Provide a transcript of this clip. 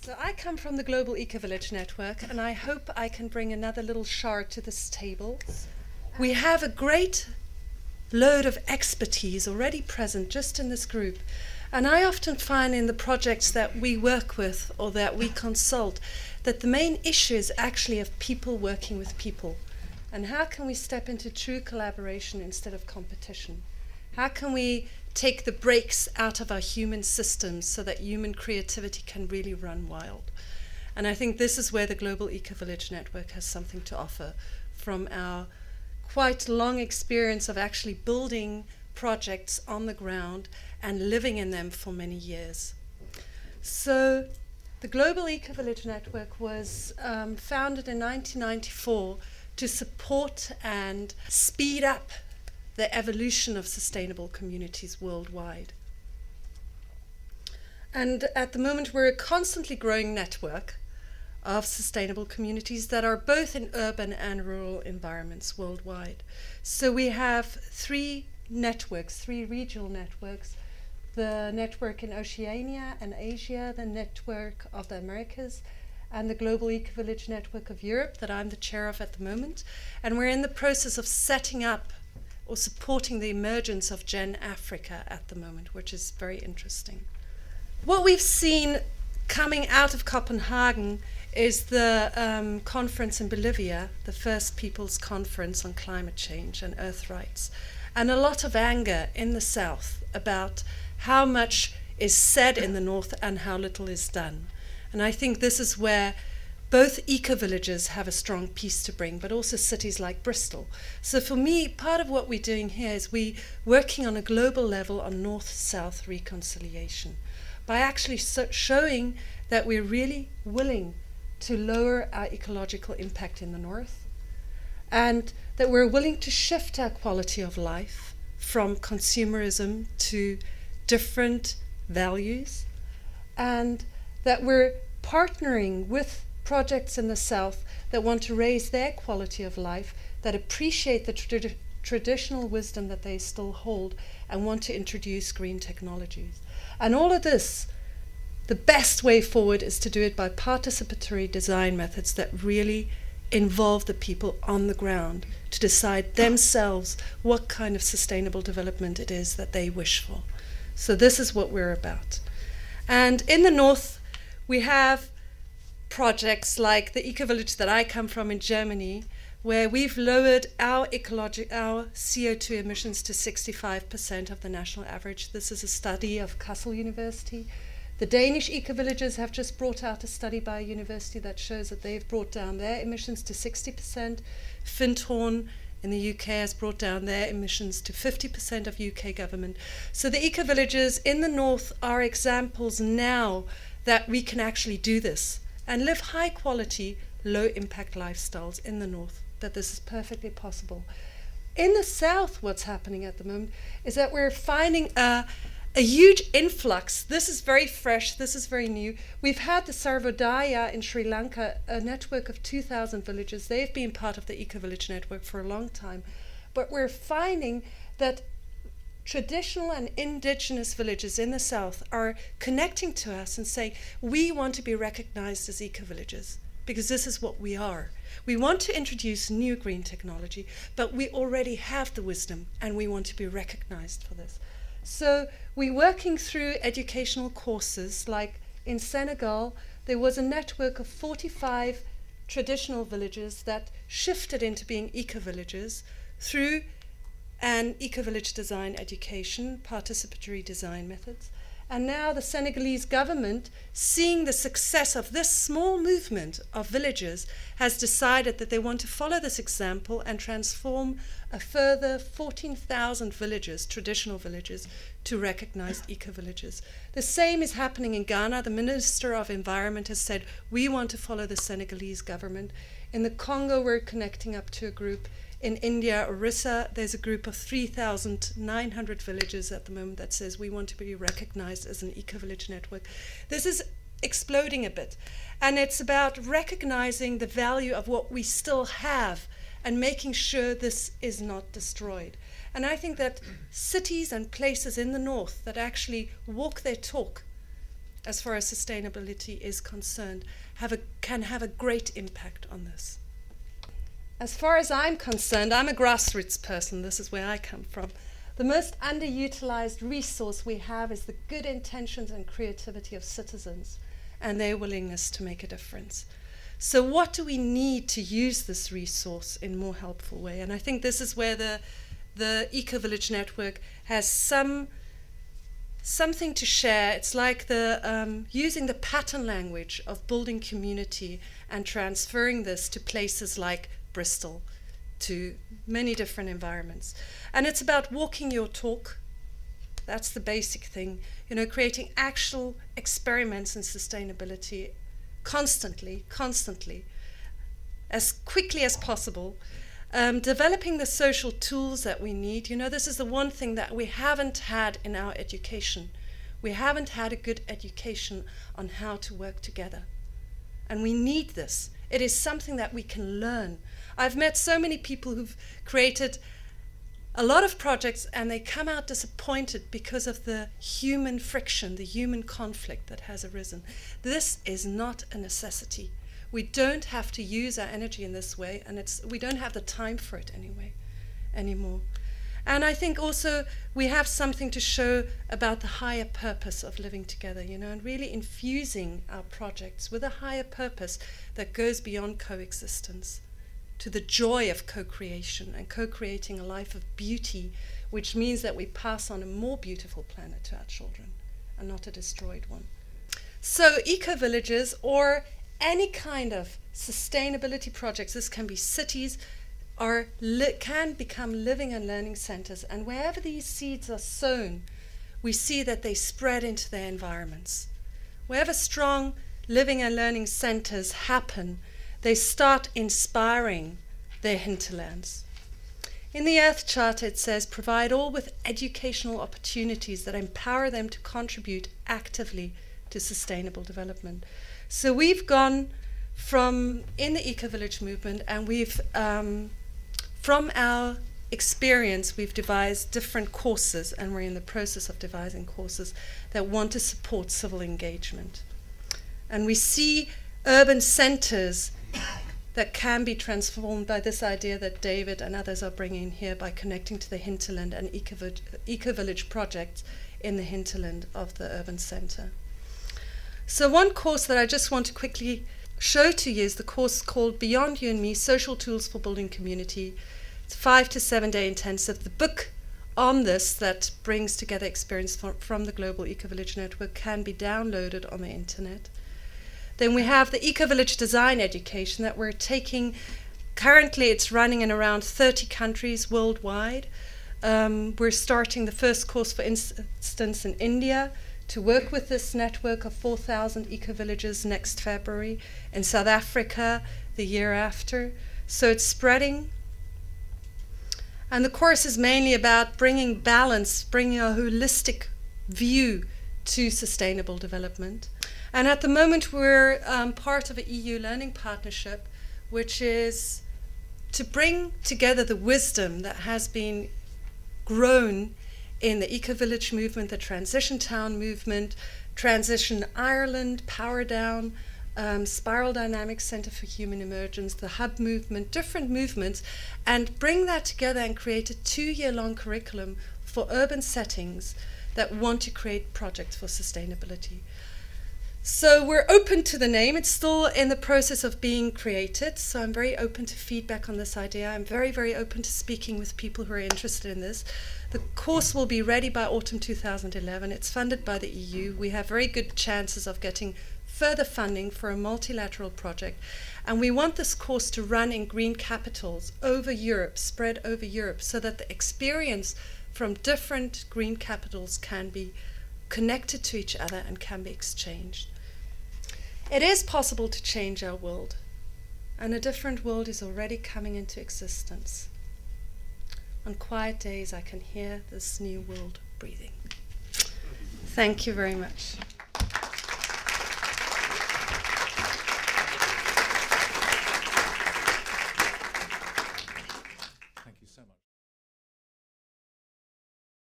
So I come from the Global Ecovillage Network, and I hope I can bring another little shard to this table. We have a great load of expertise already present just in this group. And I often find in the projects that we work with or that we consult that the main issue is actually of people working with people. And how can we step into true collaboration instead of competition? How can we take the brakes out of our human systems so that human creativity can really run wild? And I think this is where the Global Ecovillage Network has something to offer from our quite long experience of actually building projects on the ground and living in them for many years. So the Global Ecovillage Network was founded in 1994 to support and speed up the evolution of sustainable communities worldwide. And at the moment, we're a constantly growing network of sustainable communities that are both in urban and rural environments worldwide. So we have three regional networks: the network in Oceania and Asia, the network of the Americas, and the Global Ecovillage Network of Europe that I'm the chair of at the moment. And we're in the process of setting up or supporting the emergence of Gen Africa at the moment, which is very interesting. What we've seen coming out of Copenhagen is the conference in Bolivia, the First Peoples Conference on Climate Change and Earth Rights, and a lot of anger in the South about how much is said in the North and how little is done. And I think this is where both eco-villages have a strong piece to bring, but also cities like Bristol. So for me, part of what we're doing here is we're working on a global level on North-South reconciliation by actually showing that we're really willing to lower our ecological impact in the North, and that we're willing to shift our quality of life from consumerism to different values, and that we're partnering with projects in the South that want to raise their quality of life, that appreciate the traditional wisdom that they still hold, and want to introduce green technologies. And all of this, the best way forward is to do it by participatory design methods that really involve the people on the ground to decide themselves what kind of sustainable development it is that they wish for. So this is what we're about. And in the North, we have projects like the Ecovillage that I come from in Germany, where we've lowered our CO2 emissions to 65% of the national average. This is a study of Kassel University. The Danish ecovillages have just brought out a study by a university that shows that they've brought down their emissions to 60%. Findhorn in the UK has brought down their emissions to 50% of UK government. So the ecovillages in the North are examples now that we can actually do this and live high quality, low impact lifestyles in the North, that this is perfectly possible. In the South, what's happening at the moment is that we're finding a huge influx. This is very fresh, this is very new. We've had the Sarvodaya in Sri Lanka, a network of 2,000 villages. They've been part of the Ecovillage Network for a long time. But we're finding that traditional and indigenous villages in the South are connecting to us and saying, we want to be recognized as ecovillages because this is what we are. We want to introduce new green technology, but we already have the wisdom and we want to be recognized for this. So we're working through educational courses, like in Senegal, there was a network of 45 traditional villages that shifted into being eco-villages through an eco-village design education, participatory design methods. And now the Senegalese government, seeing the success of this small movement of villages, has decided that they want to follow this example and transform a further 14,000 villages, traditional villages, to recognized eco-villages. The same is happening in Ghana. The Minister of Environment has said, we want to follow the Senegalese government. In the Congo, we're connecting up to a group. In India, Orissa, there's a group of 3,900 villages at the moment that says we want to be recognized as an eco-village network. This is exploding a bit. And it's about recognizing the value of what we still have and making sure this is not destroyed. And I think that cities and places in the North that actually walk their talk as far as sustainability is concerned, can have a great impact on this. As far as I'm concerned, I'm a grassroots person. This is where I come from. The most underutilized resource we have is the good intentions and creativity of citizens and their willingness to make a difference. So what do we need to use this resource in a more helpful way? And I think this is where the Ecovillage network has something to share. It's like using the pattern language of building community and transferring this to places like Bristol, to many different environments. And it's about walking your talk. That's the basic thing. You know, creating actual experiments in sustainability constantly, as quickly as possible. Developing the social tools that we need. You know, this is the one thing that we haven't had in our education. We haven't had a good education on how to work together. And we need this. It is something that we can learn. I've met so many people who've created a lot of projects and they come out disappointed because of the human friction, the human conflict that has arisen. This is not a necessity. We don't have to use our energy in this way, and we don't have the time for it anymore. And I think also we have something to show about the higher purpose of living together, you know, and really infusing our projects with a higher purpose that goes beyond coexistence to the joy of co-creation and co-creating a life of beauty, which means that we pass on a more beautiful planet to our children and not a destroyed one. So eco-villages, or any kind of sustainability projects, this can be cities, can become living and learning centers. And wherever these seeds are sown, we see that they spread into their environments. Wherever strong living and learning centers happen, they start inspiring their hinterlands. In the Earth Charter, it says, provide all with educational opportunities that empower them to contribute actively to sustainable development. So we've gone in the Ecovillage movement, and we've, from our experience, we've devised different courses, and we're in the process of devising courses that want to support civil engagement. And we see urban centers that can be transformed by this idea that David and others are bringing here by connecting to the hinterland and eco-village projects in the hinterland of the urban center. So one course that I just want to quickly show to you is the course called Beyond You and Me, Social Tools for Building Community. It's a 5 to 7 day intensive. The book on this that brings together experience from the Global Ecovillage Network can be downloaded on the internet. Then we have the Ecovillage Design Education that we're taking. Currently it's running in around 30 countries worldwide. We're starting the first course, for instance, in India to work with this network of 4,000 eco-villages next February, in South Africa the year after. So it's spreading. And the course is mainly about bringing balance, bringing a holistic view to sustainable development. And at the moment we're part of an EU learning partnership, which is to bring together the wisdom that has been grown in the Eco-Village movement, the Transition Town movement, Transition Ireland, Power Down, Spiral Dynamics Center for Human Emergence, the Hub movement, different movements, and bring that together and create a 2-year-long curriculum for urban settings that want to create projects for sustainability. So we're open to the name. It's still in the process of being created, so I'm very open to feedback on this idea. I'm very, very open to speaking with people who are interested in this. The course will be ready by autumn 2011. It's funded by the EU. We have very good chances of getting further funding for a multilateral project. And we want this course to run in green capitals over Europe, spread over Europe, so that the experience from different green capitals can be connected to each other and can be exchanged. It is possible to change our world, and a different world is already coming into existence. On quiet days, I can hear this new world breathing. Thank you very much.